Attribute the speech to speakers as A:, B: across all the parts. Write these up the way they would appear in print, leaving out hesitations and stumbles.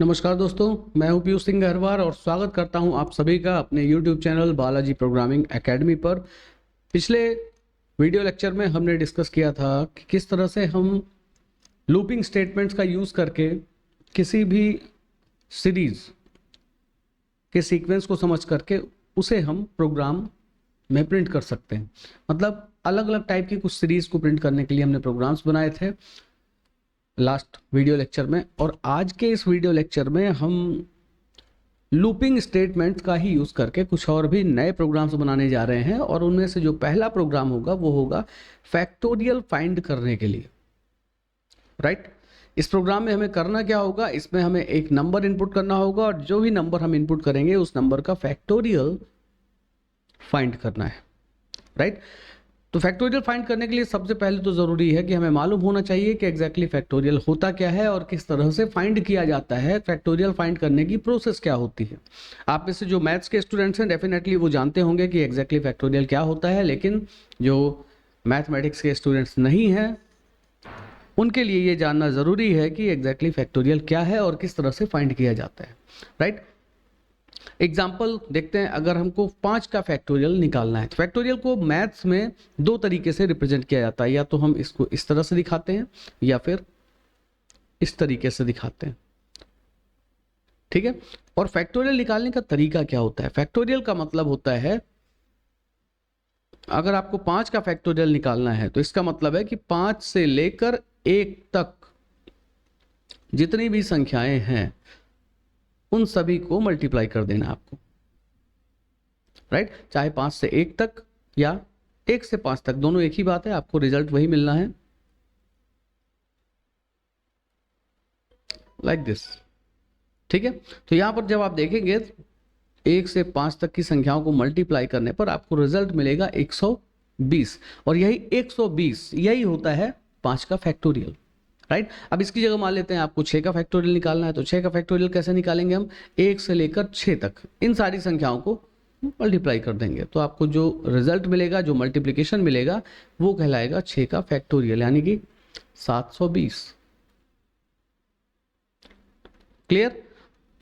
A: नमस्कार दोस्तों, मैं हूं पीयूष सिंह गहरवार और स्वागत करता हूं आप सभी का अपने YouTube channel Balaji programming academy पर। पिछले वीडियो लेक्चर में हमने डिस्कस किया था कि किस तरह से हम लूपिंग स्टेटमेंट्स का यूज़ करके किसी भी सीरीज के सीक्वेंस को समझ करके उसे हम प्रोग्राम में प्रिंट कर सकते हैं। मतलब अलग अलग टाइप की कुछ सीरीज को प्रिंट करने के लिए हमने प्रोग्राम्स बनाए थे लास्ट वीडियो लेक्चर में, और आज के इस वीडियो लेक्चर में हम लूपिंग स्टेटमेंट्स का ही यूज़ करके कुछ और भी नए प्रोग्राम्स बनाने जा रहे हैं। और उनमें से जो पहला प्रोग्राम होगा वो होगा फैक्टोरियल फाइंड करने के लिए, राइट। इस प्रोग्राम में हमें करना क्या होगा, इसमें हमें एक नंबर इनपुट करना होगा और जो भी नंबर हम इनपुट करेंगे उस नंबर का फैक्टोरियल फाइंड करना है, राइट। तो फैक्टोरियल फाइंड करने के लिए सबसे पहले तो ज़रूरी है कि हमें मालूम होना चाहिए कि एग्जैक्टली फैक्टोरियल होता क्या है और किस तरह से फाइंड किया जाता है। फैक्टोरियल फाइंड करने की प्रोसेस क्या होती है। आप में से जो मैथ्स के स्टूडेंट्स हैं डेफिनेटली वो जानते होंगे कि एग्जैक्टली फैक्टोरियल क्या होता है, लेकिन जो मैथमेटिक्स के स्टूडेंट्स नहीं हैं उनके लिए ये जानना ज़रूरी है कि एग्जैक्टली फैक्टोरियल क्या है और किस तरह से फाइंड किया जाता है, राइट। एग्जाम्पल देखते हैं। अगर हमको 5 का फैक्टोरियल निकालना है तो फैक्टोरियल को मैथ्स में दो तरीके से रिप्रेजेंट किया जाता है, या तो हम इसको इस तरह से दिखाते हैं या फिर इस तरीके से दिखाते हैं, ठीक है। और फैक्टोरियल निकालने का तरीका क्या होता है? फैक्टोरियल का मतलब होता है, अगर आपको 5 का फैक्टोरियल निकालना है तो इसका मतलब है कि 5 से लेकर 1 तक जितनी भी संख्याएं हैं उन सभी को मल्टीप्लाई कर देना आपको, राइट। चाहे 5 से 1 तक या 1 से 5 तक, दोनों एक ही बात है, आपको रिजल्ट वही मिलना है, लाइक दिस, ठीक है। तो यहां पर जब आप देखेंगे 1 से 5 तक की संख्याओं को मल्टीप्लाई करने पर आपको रिजल्ट मिलेगा 120, और यही 120 यही होता है 5 का फैक्टोरियल, राइट। अब इसकी जगह मान लेते हैं आपको 6 का फैक्टोरियल निकालना है, तो 6 का फैक्टोरियल कैसे निकालेंगे हम? 1 से लेकर 6 तक इन सारी संख्याओं को मल्टीप्लाई कर देंगे तो आपको जो रिजल्ट मिलेगा, जो मल्टीप्लिकेशन मिलेगा, वो कहलाएगा 6 का फैक्टोरियल, यानी कि 720। क्लियर?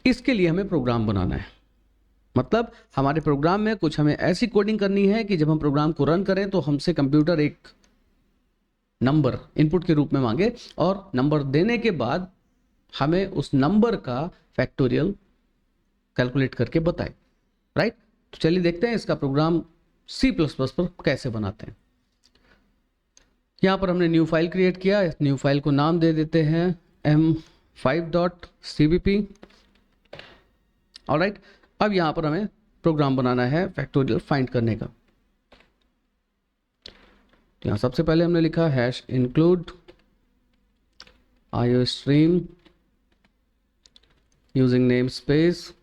A: इसके लिए हमें प्रोग्राम बनाना है। मतलब हमारे प्रोग्राम में कुछ हमें ऐसी कोडिंग करनी है कि जब हम प्रोग्राम को रन करें तो हमसे कंप्यूटर एक नंबर इनपुट के रूप में मांगे और नंबर देने के बाद हमें उस नंबर का फैक्टोरियल कैलकुलेट करके बताए, राइट। तो चलिए देखते हैं इसका प्रोग्राम C++ पर कैसे बनाते हैं। यहां पर हमने न्यू फाइल क्रिएट किया, इस न्यू फाइल को नाम दे देते हैं m5.cbp, ऑलराइट। अब यहां पर हमें प्रोग्राम बनाना है फैक्टोरियल फाइंड करने का। तो यहां सबसे पहले हमने लिखा hash include iostream using name space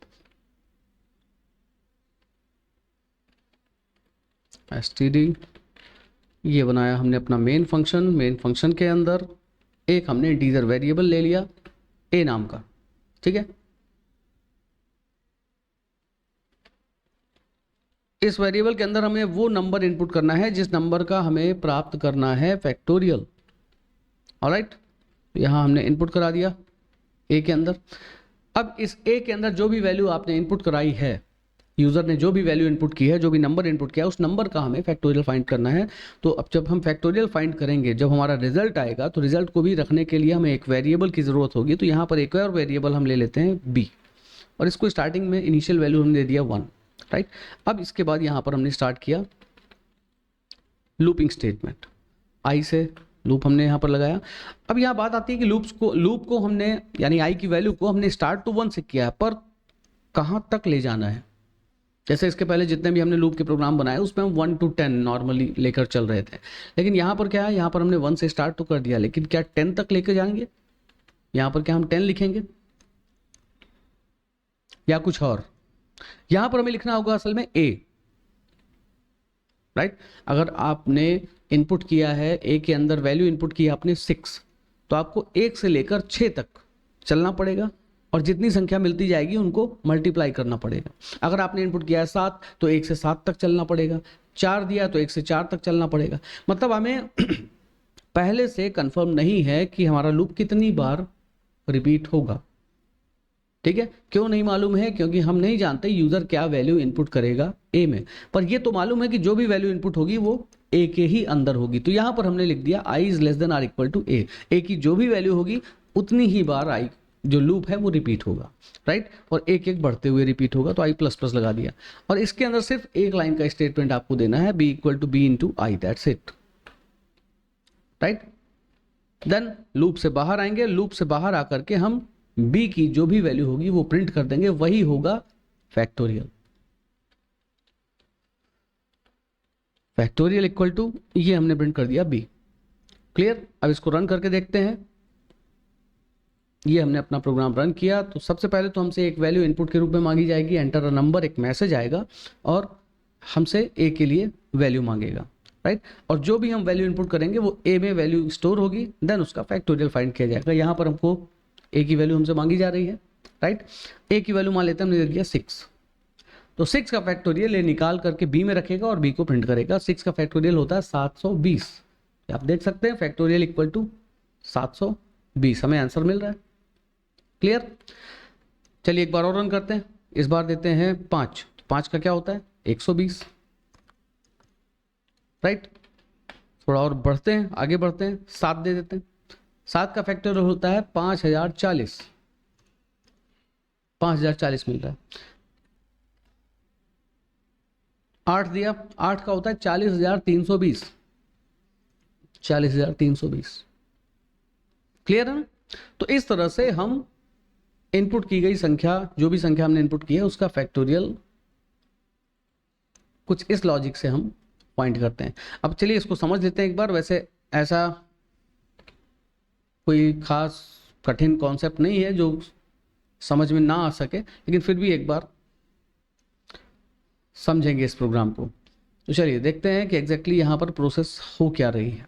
A: std। ये बनाया हमने अपना मेन फंक्शन। मेन फंक्शन के अंदर एक हमने इंटीजर वेरिएबल ले लिया a नाम का, ठीक है। इस वेरिएबल के अंदर हमें वो नंबर इनपुट करना है जिस नंबर का हमें प्राप्त करना है फैक्टोरियल, ऑलराइट। यहां हमने इनपुट करा दिया a के अंदर। अब इस a के अंदर जो भी वैल्यू आपने इनपुट कराई है, यूजर ने जो भी वैल्यू इनपुट की है, जो भी नंबर इनपुट किया है, उस नंबर का हमें फैक्टोरियल फाइंड करना है। तो अब जब हम फैक्टोरियल फाइंड करेंगे, जब हमारा रिजल्ट आएगा तो रिजल्ट को भी रखने के लिए हमें एक वेरिएबल की जरूरत होगी। तो यहाँ पर एक और वेरिएबल हम ले लेते हैं b, और इसको स्टार्टिंग में इनिशियल वैल्यू हमने दे दिया 1, राइट। अब इसके बाद यहाँ पर हमने स्टार्ट किया लूपिंग स्टेटमेंट, i से लूप हमने यहाँ पर लगाया। अब यहाँ बात आती है कि लूप को हमने, यानी i की वैल्यू को हमने स्टार्ट टू 1 से किया है, पर कहाँ तक ले जाना है। जैसे इसके पहले जितने भी हमने लूप के प्रोग्राम बनाए उसमें हम 1 to 10 नॉर्मली लेकर चल रहे थे, लेकिन यहाँ पर क्या है, यहाँ पर हमने 1 से स्टार्ट तो कर दिया, लेकिन क्या 10 तक लेकर जाएंगे? यहाँ पर क्या हम 10 लिखेंगे या कुछ और? यहाँ पर हमें लिखना होगा असल में a, राइट। अगर आपने इनपुट किया है a के अंदर, वैल्यू इनपुट की आपने 6, तो आपको 1 से लेकर 6 तक चलना पड़ेगा और जितनी संख्या मिलती जाएगी उनको मल्टीप्लाई करना पड़ेगा। अगर आपने इनपुट किया है 7 तो 1 से 7 तक चलना पड़ेगा, 4 दिया तो 1 से 4 तक चलना पड़ेगा। मतलब हमें पहले से कंफर्म नहीं है कि हमारा लूप कितनी बार रिपीट होगा, ठीक है, क्यों नहीं मालूम है? क्योंकि हम नहीं जानते यूजर क्या वैल्यू इनपुट करेगा ए में, पर ये तो मालूम है कि जो भी वैल्यू इनपुट होगी वो ए के ही अंदर होगी। तो यहां पर हमने लिख दिया I is less than or equal to A, A की जो भी वैल्यू होगी उतनी ही बार आई जो लूप है वो रिपीट होगा, राइट, और एक एक बढ़ते हुए रिपीट होगा, तो आई प्लस प्लस लगा दिया। और इसके अंदर सिर्फ एक लाइन का स्टेटमेंट आपको देना है, B equal to B into I, that's it, right. Then loop से बाहर आएंगे, लूप से बाहर आकर के हम b की जो भी वैल्यू होगी वो प्रिंट कर देंगे, वही होगा फैक्टोरियल। फैक्टोरियल इक्वल टू ये हमने प्रिंट कर दिया b। क्लियर? अब इसको रन करके देखते हैं। ये हमने अपना प्रोग्राम रन किया, तो सबसे पहले तो हमसे एक वैल्यू इनपुट के रूप में मांगी जाएगी, एंटर अ नंबर, एक मैसेज आएगा और हमसे a के लिए वैल्यू मांगेगा, राइट। और जो भी हम वैल्यू इनपुट करेंगे वो a में वैल्यू स्टोर होगी, देन उसका फैक्टोरियल फाइंड किया जाएगा। यहाँ पर हमको a की वैल्यू हमसे मांगी जा रही है, राइट। a की वैल्यू मान लेते हैं, हमने दे दिया 6, तो 6 का फैक्टोरियल ये निकाल करके b में रखेगा और b को प्रिंट करेगा। 6 का फैक्टोरियल होता है 720, आप देख सकते हैं फैक्टोरियल इक्वल टू 720, हमें आंसर मिल रहा है। क्लियर? चलिए एक बार और रन करते हैं, इस बार देते हैं 5, तो 5 का क्या होता है 120, राइट। थोड़ा और बढ़ते हैं, आगे बढ़ते हैं, 7 दे देते हैं। 7 का फैक्टोरियल होता है 5040, 5040 मिल रहा है। 8 दिया, 8 का होता है 40320, 40320। क्लियर है ना? तो इस तरह से हम इनपुट की गई संख्या, जो भी संख्या हमने इनपुट की है उसका फैक्टोरियल कुछ इस लॉजिक से हम पॉइंट करते हैं। अब चलिए इसको समझ लेते हैं एक बार। वैसे ऐसा कोई खास कठिन कॉन्सेप्ट नहीं है जो समझ में ना आ सके, लेकिन फिर भी एक बार समझेंगे इस प्रोग्राम को। तो चलिए देखते हैं कि एग्जैक्टली यहाँ पर प्रोसेस हो क्या रही है।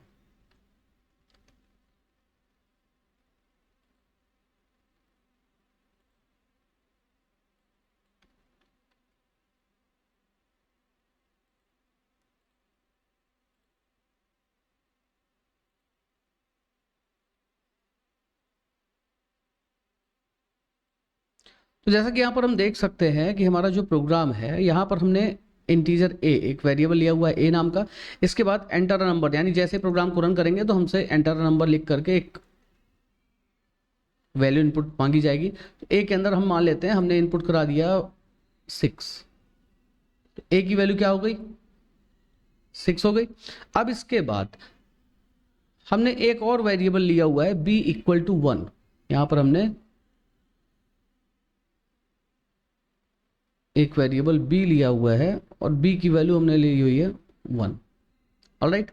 A: तो जैसा कि यहाँ पर हम देख सकते हैं कि हमारा जो प्रोग्राम है, यहाँ पर हमने इंटीजर a, एक वेरिएबल लिया हुआ है a नाम का। इसके बाद एंटर नंबर, यानी जैसे प्रोग्राम को रन करेंगे तो हमसे एंटर नंबर लिख करके एक वैल्यू इनपुट मांगी जाएगी। तो a के अंदर हम मान लेते हैं हमने इनपुट करा दिया 6, तो a की वैल्यू क्या हो गई 6 हो गई। अब इसके बाद हमने एक और वेरिएबल लिया हुआ है b इक्वल टू 1, यहाँ पर हमने एक वेरिएबल b लिया हुआ है और b की वैल्यू हमने ली हुई है 1, ऑलराइट।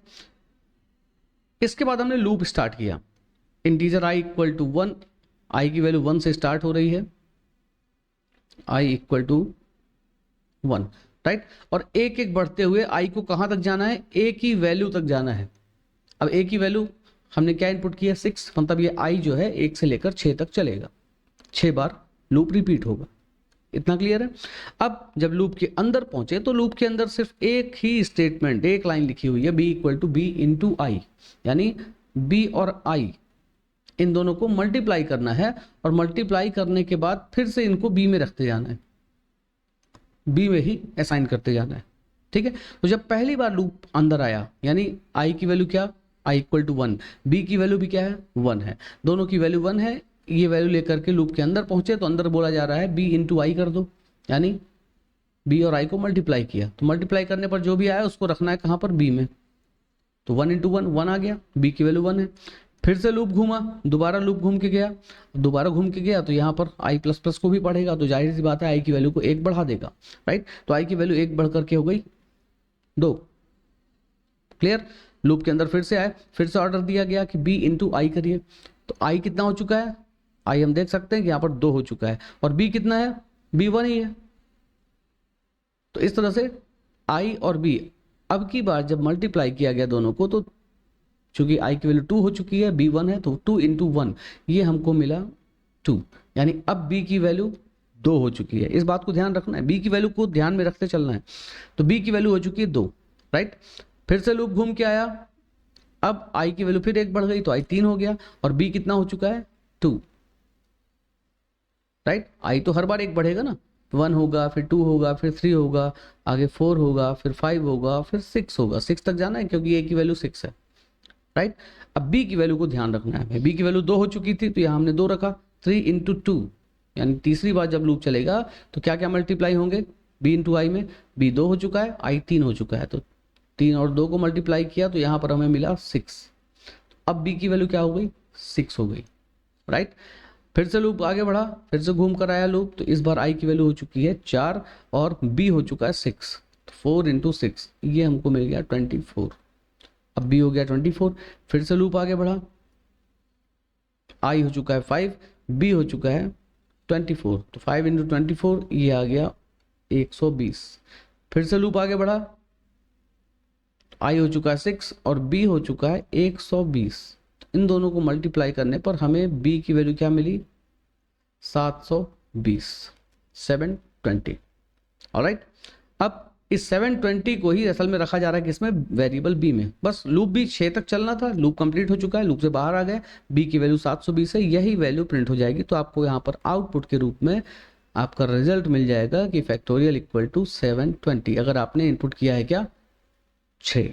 A: इसके बाद हमने लूप स्टार्ट किया, integer i equal to 1, i की वैल्यू 1 से स्टार्ट हो रही है, i इक्वल टू 1, राइट। और एक एक बढ़ते हुए i को कहां तक जाना है, a की वैल्यू तक जाना है। अब a की वैल्यू हमने क्या इनपुट किया 6, मतलब ये i जो है 1 से लेकर 6 तक चलेगा, 6 बार लूप रिपीट होगा। इतना क्लियर है? अब जब लूप के अंदर पहुंचे तो लूप के अंदर सिर्फ एक ही स्टेटमेंट, एक लाइन लिखी हुई है, b equal to B into I, यानी b और i इन दोनों को मल्टीप्लाई करना है और मल्टीप्लाई करने के बाद फिर से इनको b में रखते जाना है, b में ही असाइन करते जाना है, ठीक है। तो जब पहली बार लूप अंदर आया, यानी i की वैल्यू क्या, i इक्वल टू 1, b की वैल्यू भी क्या है 1 है, दोनों की वैल्यू 1 है, ये वैल्यू लेकर के लूप के अंदर पहुंचे तो अंदर बोला जा रहा है b इंटू आई कर दो, यानी b और i को मल्टीप्लाई किया, तो मल्टीप्लाई करने पर जो भी आया उसको रखना है कहां पर b में, तो 1 इंटू 1 1 आ गया, b की वैल्यू 1 है। फिर से लूप घूमा, दोबारा लूप घूम के गया, दोबारा घूम के गया तो यहाँ पर i प्लस प्लस को भी पढ़ेगा, तो जाहिर सी बात है i की वैल्यू को 1 बढ़ा देगा, राइट। तो i की वैल्यू 1 बढ़ करके हो गई 2। क्लियर? लूप के अंदर फिर से आए, फिर से ऑर्डर दिया गया कि b इंटू आई करिए, तो i कितना हो चुका है, i हम देख सकते हैं कि यहाँ पर 2 हो चुका है, और b कितना है, b 1 ही है। तो इस तरह से i और b अब की बार जब मल्टीप्लाई किया गया दोनों को, तो चूंकि i की वैल्यू 2 हो चुकी है, b 1 है, तो 2 इंटू 1 ये हमको मिला 2, यानी अब b की वैल्यू 2 हो चुकी है। इस बात को ध्यान रखना है, b की वैल्यू को ध्यान में रखते चलना है। तो b की वैल्यू हो चुकी है 2, राइट। फिर से लूप घूम के आया, अब i की वैल्यू फिर 1 बढ़ गई तो i 3 हो गया, और b कितना हो चुका है 2, राइट। आई तो हर बार एक बढ़ेगा ना, 1 होगा, फिर 2 होगा, फिर 3 होगा, आगे 4 होगा, फिर 5 होगा, फिर 6 होगा। 6 तक जाना है क्योंकि ए की वैल्यू 6 है, राइट। अब बी की वैल्यू को ध्यान रखना है। बी की वैल्यू 2 हो चुकी थी तो यहाँ हमने 2 रखा, 3 इंटू 2, यानी तीसरी बार जब लूप चलेगा तो क्या क्या मल्टीप्लाई होंगे, बी इंटू आई में। बी 2 हो चुका है, आई 3 हो चुका है, तो 3 और 2 को मल्टीप्लाई किया तो यहाँ पर हमें मिला 6। अब बी की वैल्यू क्या हो गई, 6 हो गई, राइट। फिर से लूप आगे बढ़ा, फिर से घूम कर आया लूप, तो इस बार आई की वैल्यू हो चुकी है 4 और बी हो चुका है 6, तो 4 इंटू 6 ये हमको मिल गया 24। अब बी हो गया 24। फिर से लूप आगे बढ़ा, आई हो चुका है 5, बी हो चुका है 24, तो 5 इंटू 24 ये आ गया 120। फिर से लूप आगे बढ़ा, आई हो चुका है 6 और बी हो चुका है 120। इन दोनों को मल्टीप्लाई करने पर हमें बी की वैल्यू क्या मिली, 720, 720। ऑलराइट। अब इस 720 को ही असल में रखा जा रहा है किसमें, वेरिएबल बी में। बस लूप भी 6 तक चलना था, लूप कंप्लीट हो चुका है, लूप से बाहर आ गए, बी की वैल्यू 720 है, यही वैल्यू प्रिंट हो जाएगी। तो आपको यहाँ पर आउटपुट के रूप में आपका रिजल्ट मिल जाएगा कि फैक्टोरियल इक्वल टू 720, अगर आपने इनपुट किया है क्या, 6।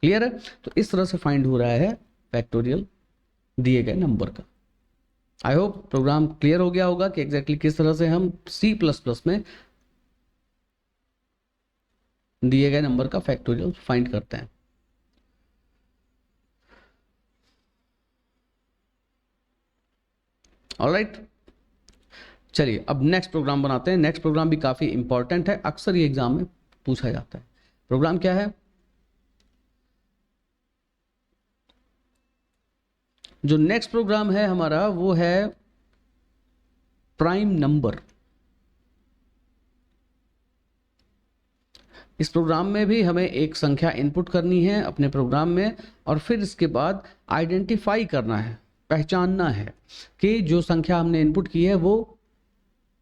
A: क्लियर है। तो इस तरह से फाइंड हो रहा है फैक्टोरियल दिए गए नंबर का। आई होप प्रोग्राम क्लियर हो गया होगा कि एग्जैक्टली किस तरह से हम C++ में दिए गए नंबर का फैक्टोरियल फाइंड करते हैं। ऑलराइट, चलिए अब नेक्स्ट प्रोग्राम बनाते हैं। नेक्स्ट प्रोग्राम भी काफी इंपॉर्टेंट है, अक्सर ये एग्जाम में पूछा जाता है। प्रोग्राम क्या है, जो नेक्स्ट प्रोग्राम है हमारा वो है प्राइम नंबर। इस प्रोग्राम में भी हमें एक संख्या इनपुट करनी है अपने प्रोग्राम में, और फिर इसके बाद आइडेंटिफाई करना है, पहचानना है कि जो संख्या हमने इनपुट की है वो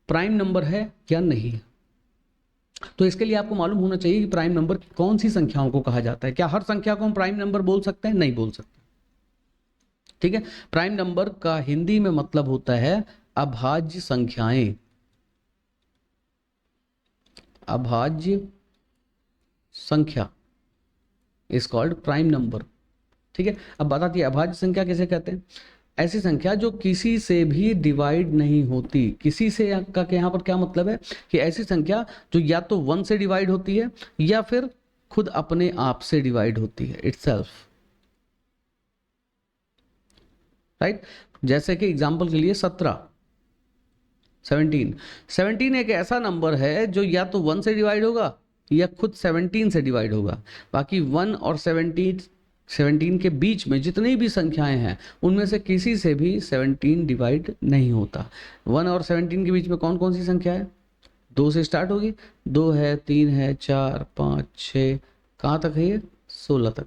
A: प्राइम नंबर है या नहीं है। तो इसके लिए आपको मालूम होना चाहिए कि प्राइम नंबर कौन सी संख्याओं को कहा जाता है। क्या हर संख्या को हम प्राइम नंबर बोल सकते हैं, नहीं बोल सकते। ठीक है, प्राइम नंबर का हिंदी में मतलब होता है अभाज्य संख्याएं, अभाज्य संख्या इज कॉल्ड प्राइम नंबर। ठीक है, अब बात आती है अभाज्य संख्या किसे कहते हैं। ऐसी संख्या जो किसी से भी डिवाइड नहीं होती। किसी से का यहाँ पर क्या मतलब है कि ऐसी संख्या जो या तो 1 से डिवाइड होती है या फिर खुद अपने आप से डिवाइड होती है, इटसेल्फ, राइट। जैसे कि एग्जांपल के लिए 17, 17 एक ऐसा नंबर है जो या तो 1 से डिवाइड होगा या खुद 17 से डिवाइड होगा। बाकी 1 और 17 के बीच में जितनी भी संख्याएं हैं उनमें से किसी से भी 17 डिवाइड नहीं होता। 1 और 17 के बीच में कौन कौन सी संख्या है, 2 से स्टार्ट होगी, 2 है, 3 है, 4, 5, 6, कहाँ तक है ये, 16 तक।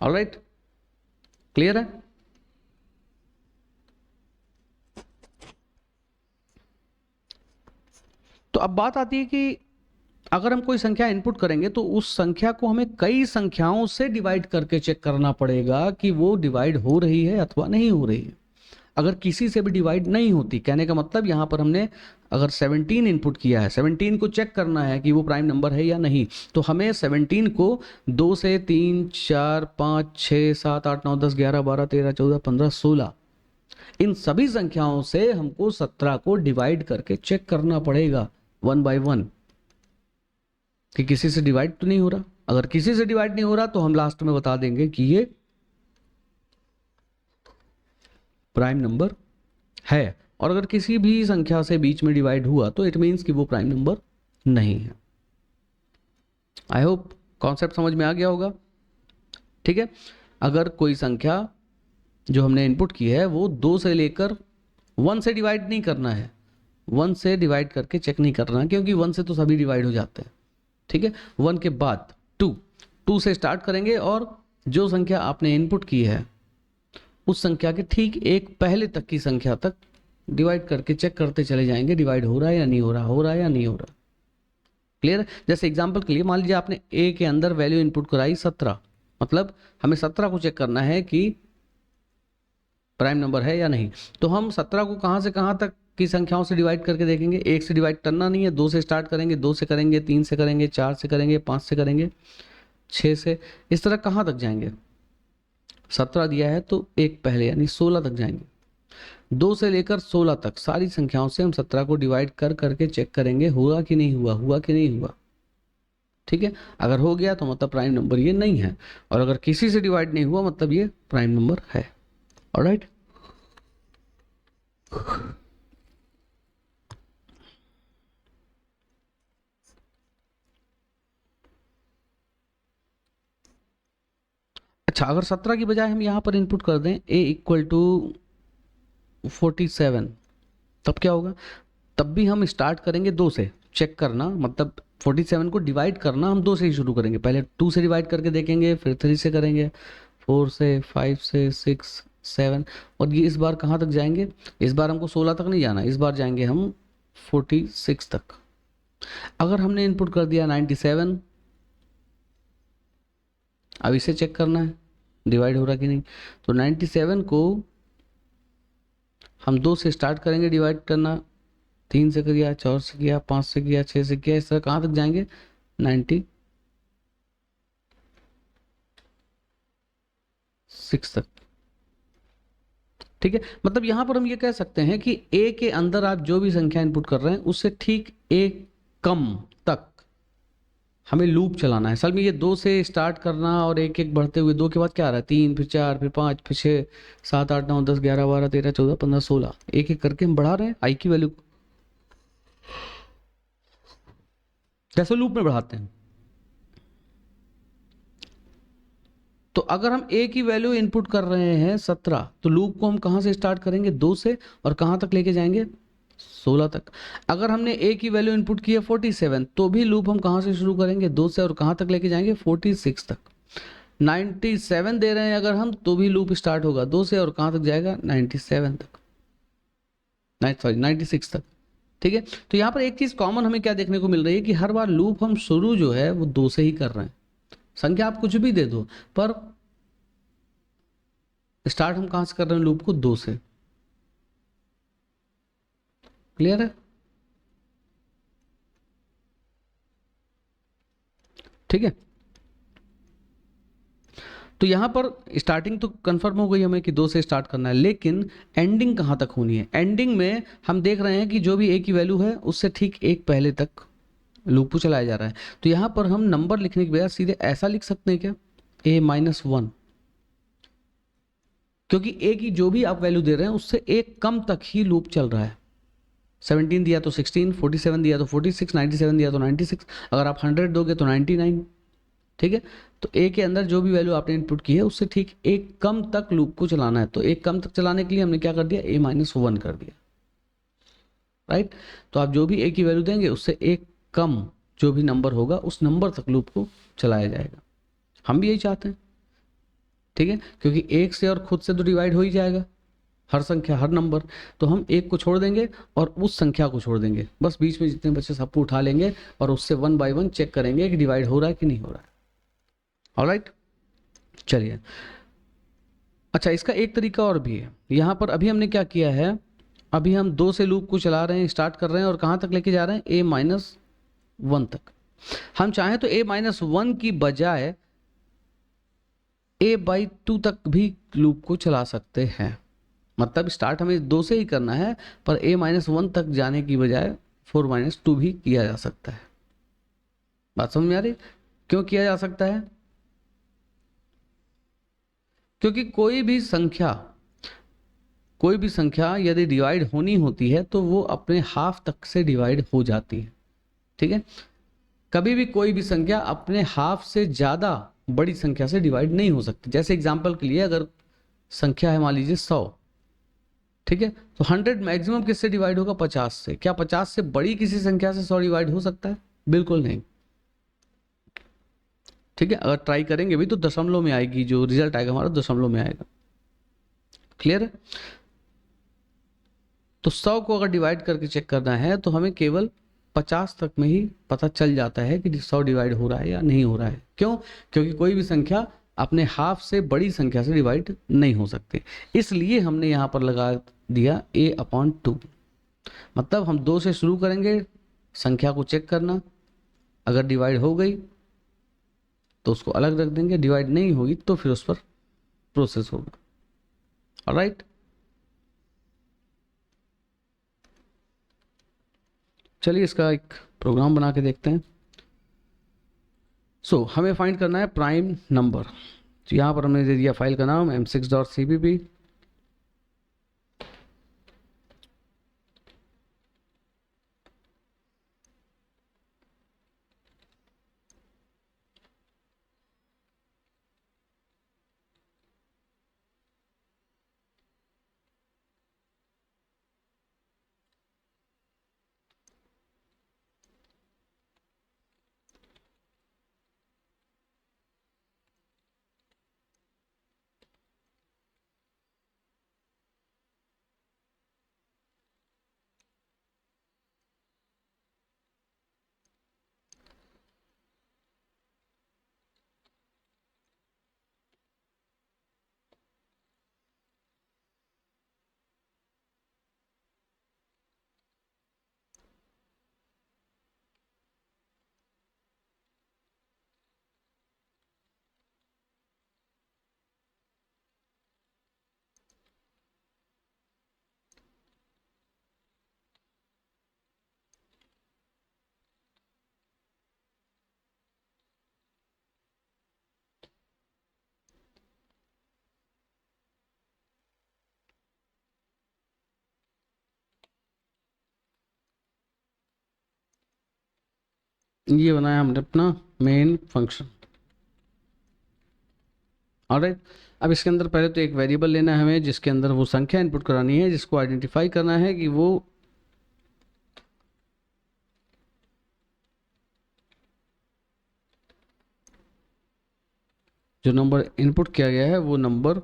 A: ऑलराइट, क्लियर है। तो अब बात आती है कि अगर हम कोई संख्या इनपुट करेंगे तो उस संख्या को हमें कई संख्याओं से डिवाइड करके चेक करना पड़ेगा कि वो डिवाइड हो रही है अथवा नहीं हो रही है। अगर किसी से भी डिवाइड नहीं होती, कहने का मतलब यहां पर हमने अगर 17 इनपुट किया है, 17 को चेक करना है कि वो प्राइम नंबर है या नहीं, तो हमें 17 को 2 से 3, 4, 5, 6, 7, 8, 9, 10, 11, 12, 13, 14, 15, 16 इन सभी संख्याओं से हमको 17 को डिवाइड करके चेक करना पड़ेगा 1 बाय 1 कि किसी से डिवाइड तो नहीं हो रहा। अगर किसी से डिवाइड नहीं हो रहा तो हम लास्ट में बता देंगे कि ये प्राइम नंबर है, और अगर किसी भी संख्या से बीच में डिवाइड हुआ तो इट मीन्स कि वो प्राइम नंबर नहीं है। आई होप कॉन्सेप्ट समझ में आ गया होगा। ठीक है, अगर कोई संख्या जो हमने इनपुट की है वो 2 से लेकर 1 से डिवाइड नहीं करना है, 1 से डिवाइड करके चेक नहीं करना, क्योंकि 1 से तो सभी डिवाइड हो जाते हैं। ठीक है, 1 के बाद 2 से स्टार्ट करेंगे और जो संख्या आपने इनपुट की है उस संख्या के ठीक एक पहले तक की संख्या तक डिवाइड करके चेक करते चले जाएंगे, डिवाइड हो रहा है या नहीं हो रहा, हो रहा है या नहीं हो रहा। क्लियर। जैसे एग्जांपल के लिए मान लीजिए आपने ए के अंदर वैल्यू इनपुट कराई 17, मतलब हमें 17 को चेक करना है कि प्राइम नंबर है या नहीं। तो हम 17 को कहाँ से कहाँ तक की संख्याओं से डिवाइड करके देखेंगे। 1 से डिवाइड करना नहीं है, 2 से स्टार्ट करेंगे, 2 से करेंगे, 3 से करेंगे, 4 से करेंगे, 5 से करेंगे, 6 से, इस तरह कहाँ तक जाएंगे। 17 दिया है तो एक पहले यानी 16 तक जाएंगे। 2 से लेकर 16 तक सारी संख्याओं से हम 17 को डिवाइड कर करके चेक करेंगे हुआ कि नहीं हुआ, हुआ कि नहीं हुआ। ठीक है, अगर हो गया तो मतलब प्राइम नंबर ये नहीं है, और अगर किसी से डिवाइड नहीं हुआ मतलब ये प्राइम नंबर है। ऑलराइट, अच्छा, अगर 17 की बजाय हम यहाँ पर इनपुट कर दें a इक्वल टू 47, तब क्या होगा। तब भी हम स्टार्ट करेंगे 2 से, चेक करना मतलब 47 को डिवाइड करना हम 2 से ही शुरू करेंगे। पहले 2 से डिवाइड करके देखेंगे, फिर 3 से करेंगे, 4 से, 5 से, 6, 7, और ये इस बार कहाँ तक जाएंगे। इस बार हमको 16 तक नहीं जाना, इस बार जाएंगे हम 46 तक। अगर हमने इनपुट कर दिया 97, अब इसे चेक करना है डिवाइड हो रहा कि नहीं। तो 97 को हम 2 से स्टार्ट करेंगे डिवाइड करना, 3 से किया, 4 से किया, 5 से किया, 6 से किया, इस तरह कहाँ तक जाएंगे 96 तक। ठीक है, मतलब यहाँ पर हम ये कह सकते हैं कि a के अंदर आप जो भी संख्या इनपुट कर रहे हैं उससे ठीक एक कम तक हमें लूप चलाना है। असल में ये 2 से स्टार्ट करना और एक एक बढ़ते हुए 2 के बाद क्या आ रहा है 3, फिर 4, फिर 5, फिर 6, 7, 8, 9, 10, 11, 12, 13, 14, 15, 16, एक एक करके हम बढ़ा रहे हैं आई की वैल्यू को, जैसे लूप में बढ़ाते हैं। तो अगर हम a की वैल्यू इनपुट कर रहे हैं 17, तो लूप को हम कहाँ से स्टार्ट करेंगे 2 से, और कहाँ तक लेके जाएंगे 16 तक। अगर हमने a की वैल्यू इनपुट की है 47, तो भी लूप हम कहाँ से शुरू करेंगे 2 से, और कहाँ तक लेके जाएंगे 46 तक। 97 दे रहे हैं अगर हम, तो भी लूप स्टार्ट होगा 2 से, और कहाँ तक जाएगा 97 तक, 96 तक। ठीक है, तो यहाँ पर एक चीज कॉमन हमें क्या देखने को मिल रही है कि हर बार लूप हम शुरू जो है वो 2 से ही कर रहे हैं। संख्या आप कुछ भी दे दो, पर स्टार्ट हम कहां से कर रहे हैं लूप को 2 से। क्लियर है। ठीक है, तो यहां पर स्टार्टिंग तो कंफर्म हो गई हमें कि 2 से स्टार्ट करना है, लेकिन एंडिंग कहां तक होनी है। एंडिंग में हम देख रहे हैं कि जो भी a की वैल्यू है उससे ठीक एक पहले तक लूप को चलाया जा रहा है। तो यहां पर हम नंबर लिखने के बजाय सीधे ऐसा लिख सकते हैं क्या, a-1, क्योंकि a की जो भी आप वैल्यू दे रहे हैं उससे एक कम तक ही लूप चल रहा है। 17 दिया तो 16, 47 दिया तो 46, 97 दिया तो 96, अगर आप 100 दोगे तो 99। ठीक है, तो a के अंदर जो भी वैल्यू आपने इनपुट की है उससे ठीक एक कम तक लूप को चलाना है। तो एक कम तक चलाने के लिए हमने क्या कर दिया, a-1 कर दिया। राइट, तो आप जो भी a की वैल्यू देंगे उससे एक कम जो भी नंबर होगा उस नंबर तक लूप को चलाया जाएगा। हम भी यही चाहते हैं। ठीक है, क्योंकि एक से और खुद से तो डिवाइड हो ही जाएगा हर संख्या, हर नंबर। तो हम एक को छोड़ देंगे और उस संख्या को छोड़ देंगे, बस बीच में जितने बच्चे सबको उठा लेंगे और उससे 1 बाय 1 चेक करेंगे कि डिवाइड हो रहा है कि नहीं हो रहा है। ऑलराइट, चलिए। अच्छा, इसका एक तरीका और भी है। यहाँ पर अभी हमने क्या किया है, अभी हम 2 से लूप को चला रहे हैं, स्टार्ट कर रहे हैं और कहाँ तक लेके जा रहे हैं a-1 तक। हम चाहें तो a-1 की बजाय a/2 तक भी लूप को चला सकते हैं। मतलब स्टार्ट हमें 2 से ही करना है, पर a-1 तक जाने की बजाय 4-2 भी किया जा सकता है। बात समझ में आ रही, क्यों किया जा सकता है। क्योंकि कोई भी संख्या यदि डिवाइड होनी होती है तो वो अपने हाफ तक से डिवाइड हो जाती है। ठीक है, कभी भी कोई भी संख्या अपने हाफ से ज्यादा बड़ी संख्या से डिवाइड नहीं हो सकती। जैसे एग्जांपल के लिए अगर संख्या है मान लीजिए 100, ठीक है, तो 100 मैक्सिमम किससे डिवाइड होगा 50 से। क्या 50 से बड़ी किसी संख्या से 100 डिवाइड हो सकता है, बिल्कुल नहीं। ठीक है, अगर ट्राई करेंगे भी तो दशमलव में आएगी, जो रिजल्ट आएगा हमारा दशमलव में आएगा। क्लियर है। तो 100 को अगर डिवाइड करके चेक करना है तो हमें केवल 50 तक में ही पता चल जाता है कि 100 डिवाइड हो रहा है या नहीं हो रहा है। क्यों, क्योंकि कोई भी संख्या अपने हाफ से बड़ी संख्या से डिवाइड नहीं हो सकते, इसलिए हमने यहाँ पर लगा दिया a/2। मतलब हम 2 से शुरू करेंगे, संख्या को चेक करना, अगर डिवाइड हो गई तो उसको अलग रख देंगे, डिवाइड नहीं होगी तो फिर उस पर प्रोसेस होगा। ऑलराइट, चलिए इसका एक प्रोग्राम बना के देखते हैं। हमें फाइंड करना है प्राइम नंबर। तो यहाँ पर हमने दे दिया फाइल का नाम m6.cpp। ये बनाया हमने अपना मेन फंक्शन। ऑलराइट, अब इसके अंदर पहले तो एक वेरिएबल लेना है हमें, जिसके अंदर वो संख्या इनपुट करानी है, जिसको आइडेंटिफाई करना है कि वो जो नंबर इनपुट किया गया है वो नंबर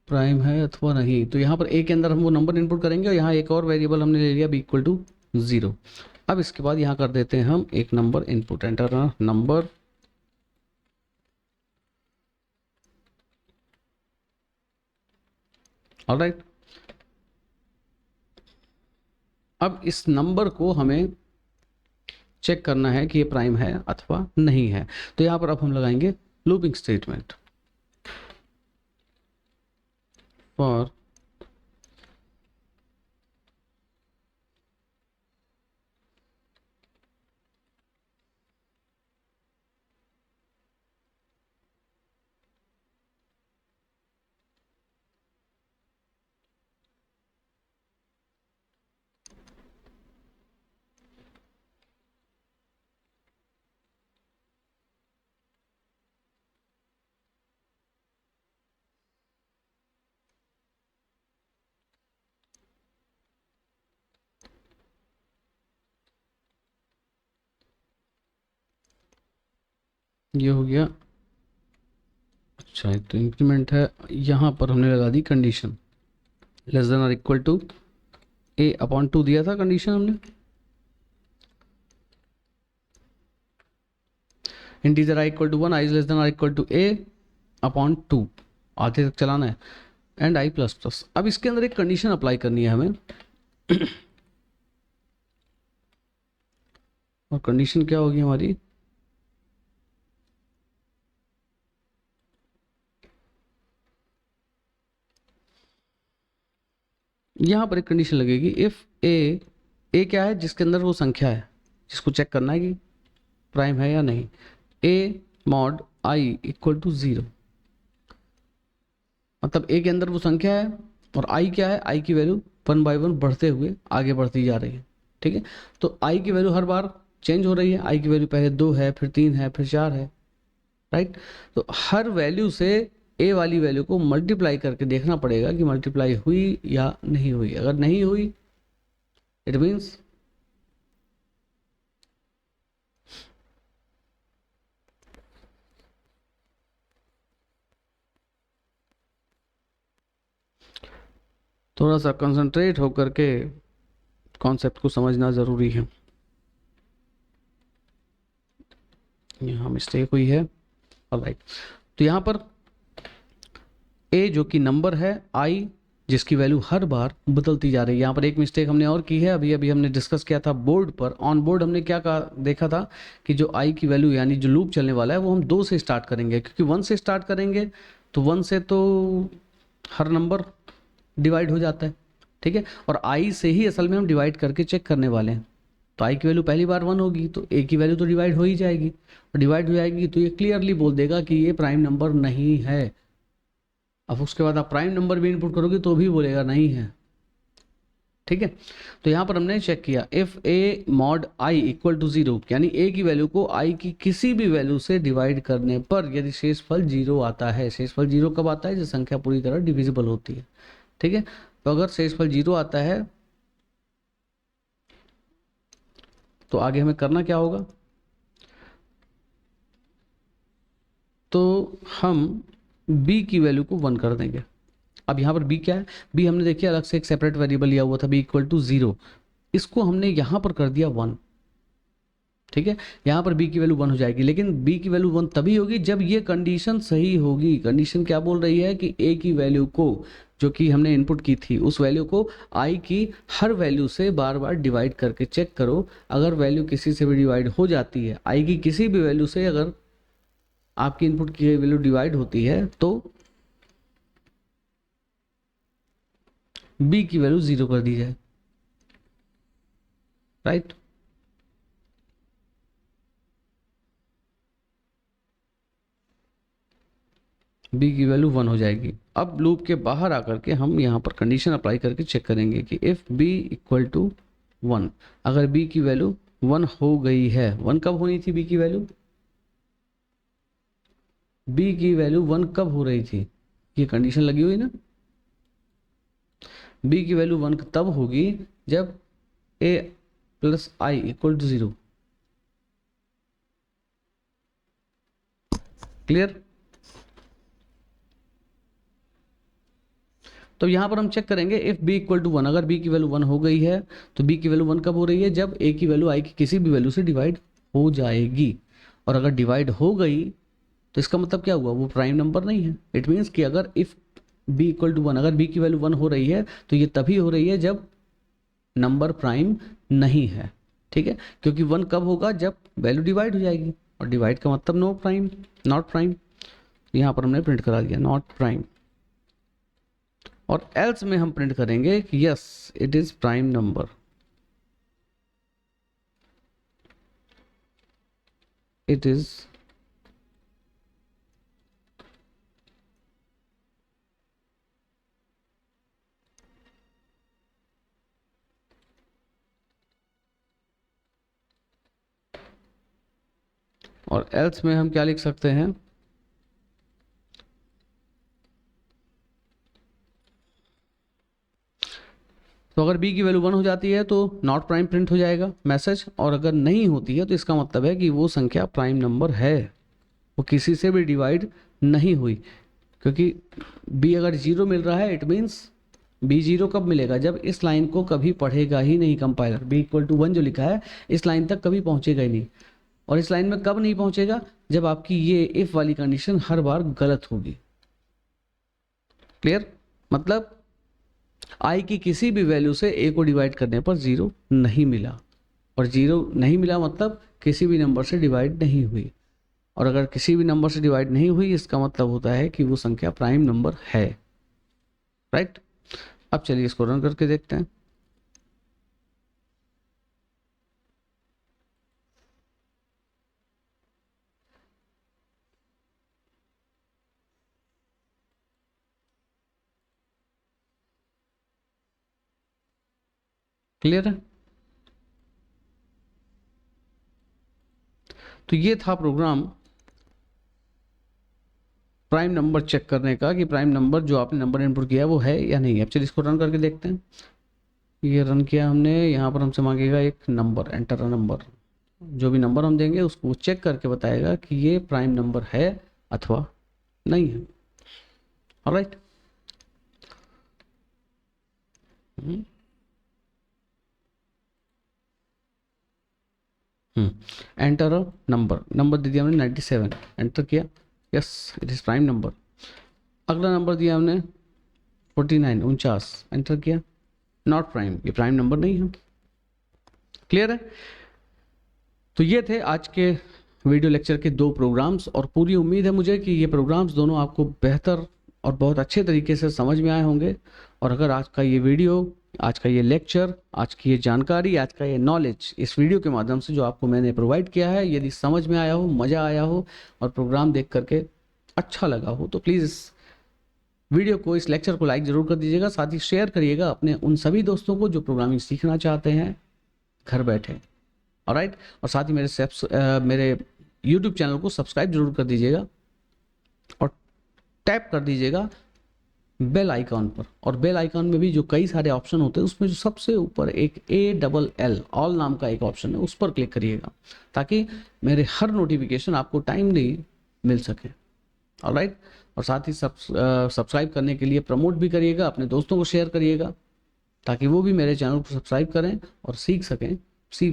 A: प्राइम है अथवा नहीं। तो यहाँ पर ए के अंदर हम वो नंबर इनपुट करेंगे, और यहाँ एक और वेरिएबल हमने ले लिया b=0। अब इसके बाद यहाँ कर देते हैं हम एक number input, enter number. Alright, अब इस नंबर को हमें चेक करना है कि ये प्राइम है अथवा नहीं है। तो यहाँ पर अब हम लगाएंगे लूपिंग स्टेटमेंट फॉर ये हो गया। अच्छा, तो इंक्रीमेंट है, यहाँ पर हमने लगा दी कंडीशन लेस देन और इक्वल टू a/2 दिया था कंडीशन हमने। Integer i=1, i less than और इक्वल टू a/2, आधे तक चलाना है, एंड i++। अब इसके अंदर एक कंडीशन अप्लाई करनी है हमें और कंडीशन क्या होगी हमारी, यहाँ पर एक कंडीशन लगेगी, इफ ए क्या है, जिसके अंदर वो संख्या है जिसको चेक करना है कि प्राइम है या नहीं, a mod i=0। मतलब a के अंदर वो संख्या है और i क्या है, i की वैल्यू 1 by 1 बढ़ते हुए आगे बढ़ती जा रही है। ठीक है, तो i की वैल्यू हर बार चेंज हो रही है, i की वैल्यू पहले 2 है, फिर 3 है, फिर 4 है। राइट, तो हर वैल्यू से a वाली वैल्यू को मल्टीप्लाई करके देखना पड़ेगा कि मल्टीप्लाई हुई या नहीं हुई। अगर नहीं हुई इट मीन्स थोड़ा सा कंसंट्रेट होकर के कॉन्सेप्ट को समझना ज़रूरी है। यहाँ मिस्टेक हुई है। ऑलराइट, तो यहाँ पर ए जो कि नंबर है, आई जिसकी वैल्यू हर बार बदलती जा रही है। यहाँ पर एक मिस्टेक हमने और की है, अभी अभी हमने डिस्कस किया था बोर्ड पर। ऑन बोर्ड हमने क्या कहा, देखा था कि जो आई की वैल्यू यानी जो लूप चलने वाला है वो हम 2 से स्टार्ट करेंगे, क्योंकि 1 से स्टार्ट करेंगे तो 1 से तो हर नंबर डिवाइड हो जाता है, ठीक है। और आई से ही असल में हम डिवाइड करके चेक करने वाले हैं। तो आई की वैल्यू पहली बार 1 होगी तो ए की वैल्यू तो डिवाइड हो ही जाएगी, और डिवाइड हो जाएगी तो ये क्लियरली बोल देगा कि ये प्राइम नंबर नहीं है। अब उसके बाद आप प्राइम नंबर भी इनपुट करोगे तो भी बोलेगा नहीं है, ठीक है। तो यहाँ पर हमने चेक किया if A mod I equal to 0, यानी ए की वैल्यू को आई की किसी भी वैल्यू से डिवाइड करने पर यदि शेषफल 0 आता है। शेषफल 0 कब आता है, जब संख्या पूरी तरह डिविजिबल होती है, ठीक है। तो अगर शेषफल 0 आता है तो आगे हमें करना क्या होगा, तो हम b की वैल्यू को 1 कर देंगे। अब यहाँ पर b क्या है, b हमने देखिए अलग से एक सेपरेट वेरिएबल लिया हुआ था b इक्वल टू 0, इसको हमने यहाँ पर कर दिया 1, ठीक है। यहाँ पर b की वैल्यू 1 हो जाएगी, लेकिन b की वैल्यू 1 तभी होगी जब ये कंडीशन सही होगी। कंडीशन क्या बोल रही है कि a की वैल्यू को जो कि हमने इनपुट की थी उस वैल्यू को i की हर वैल्यू से बार बार डिवाइड करके चेक करो। अगर वैल्यू किसी से भी डिवाइड हो जाती है, i की किसी भी वैल्यू से अगर आपकी इनपुट की वैल्यू डिवाइड होती है तो b की वैल्यू 0 कर दी जाए, राइट। b की वैल्यू 1 हो जाएगी। अब लूप के बाहर आकर के हम यहाँ पर कंडीशन अप्लाई करके चेक करेंगे कि इफ b इक्वल टू 1, अगर b की वैल्यू 1 हो गई है, 1 कब होनी थी b की वैल्यू, b की वैल्यू 1 कब हो रही थी, ये कंडीशन लगी हुई ना। b की वैल्यू 1 तब होगी जब a plus I equal to 0, clear. तो यहाँ पर हम चेक करेंगे इफ b इक्वल टू 1, अगर b की वैल्यू 1 हो गई है तो b की वैल्यू 1 कब हो रही है, जब a की वैल्यू i की किसी भी वैल्यू से डिवाइड हो जाएगी। और अगर डिवाइड हो गई तो इसका मतलब क्या हुआ, वो प्राइम नंबर नहीं है। इट मीन्स कि अगर इफ b इक्वल टू 1, अगर b की वैल्यू 1 हो रही है तो ये तभी हो रही है जब नंबर प्राइम नहीं है, ठीक है। क्योंकि 1 कब होगा, जब वैल्यू डिवाइड हो जाएगी, और डिवाइड का मतलब नो प्राइम, नॉट प्राइम। यहाँ पर हमने प्रिंट करा दिया नॉट प्राइम, और एल्स में हम प्रिंट करेंगे कि yes it is prime number, it is और एल्स में हम क्या लिख सकते हैं, तो अगर b की वैल्यू 1 हो जाती है तो नॉट प्राइम प्रिंट हो जाएगा मैसेज, और अगर नहीं होती है तो इसका मतलब है कि वो संख्या प्राइम नंबर है, वो किसी से भी डिवाइड नहीं हुई। क्योंकि b अगर 0 मिल रहा है इट मीन्स b 0 कब मिलेगा, जब इस लाइन को कभी पढ़ेगा ही नहीं कंपाइलर। b इक्वल टू 1 जो लिखा है इस लाइन तक कभी पहुंचेगा ही नहीं, और इस लाइन में कब नहीं पहुंचेगा, जब आपकी ये इफ वाली कंडीशन हर बार गलत होगी, क्लियर। मतलब i की किसी भी वैल्यू से a को डिवाइड करने पर 0 नहीं मिला, और 0 नहीं मिला मतलब किसी भी नंबर से डिवाइड नहीं हुई, और अगर किसी भी नंबर से डिवाइड नहीं हुई इसका मतलब होता है कि वो संख्या प्राइम नंबर है, राइट। अब चलिए इसको रन करके देखते हैं। क्लियर है। तो ये था प्रोग्राम प्राइम नंबर चेक करने का कि प्राइम नंबर जो आपने नंबर इनपुट किया है वो है या नहीं है। अब चलिए इसको रन करके देखते हैं। ये रन किया हमने, यहाँ पर हमसे मांगेगा एक नंबर, एंटर अ नंबर। जो भी नंबर हम देंगे उसको चेक करके बताएगा कि ये प्राइम नंबर है अथवा नहीं है, ऑलराइट। एंटर अ नंबर दे दिया हमने 97, एंटर किया, yes it is prime number. अगला नंबर दिया हमने 49, 49, एंटर किया, नॉट प्राइम, ये प्राइम नंबर नहीं है। क्लियर है? तो ये थे आज के वीडियो लेक्चर के 2 प्रोग्राम्स, और पूरी उम्मीद है मुझे कि ये प्रोग्राम्स दोनों आपको बेहतर और बहुत अच्छे तरीके से समझ में आए होंगे। और अगर आज का ये वीडियो, आज का ये लेक्चर, आज की ये जानकारी, आज का ये नॉलेज इस वीडियो के माध्यम से जो आपको मैंने प्रोवाइड किया है, यदि समझ में आया हो, मज़ा आया हो और प्रोग्राम देख करके अच्छा लगा हो, तो प्लीज़ इस वीडियो को, इस लेक्चर को लाइक ज़रूर कर दीजिएगा। साथ ही शेयर करिएगा अपने उन सभी दोस्तों को जो प्रोग्रामिंग सीखना चाहते हैं घर बैठे। ऑलराइट, और साथ ही मेरे YouTube चैनल को सब्सक्राइब जरूर कर दीजिएगा और टैप कर दीजिएगा बेल आइकॉन पर। और बेल आइकॉन में भी जो कई सारे ऑप्शन होते हैं, उसमें जो सबसे ऊपर एक ALL ऑल नाम का एक ऑप्शन है, उस पर क्लिक करिएगा ताकि मेरे हर नोटिफिकेशन आपको टाइमली मिल सके। ऑलराइट, और साथ ही सब्सक्राइब करने के लिए प्रमोट भी करिएगा, अपने दोस्तों को शेयर करिएगा ताकि वो भी मेरे चैनल को सब्सक्राइब करें और सीख सकें C++,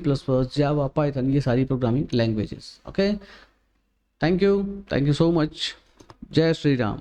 A: जावा, पाइथन, ये सारी programming languages. Okay, thank you so much. जय श्री राम।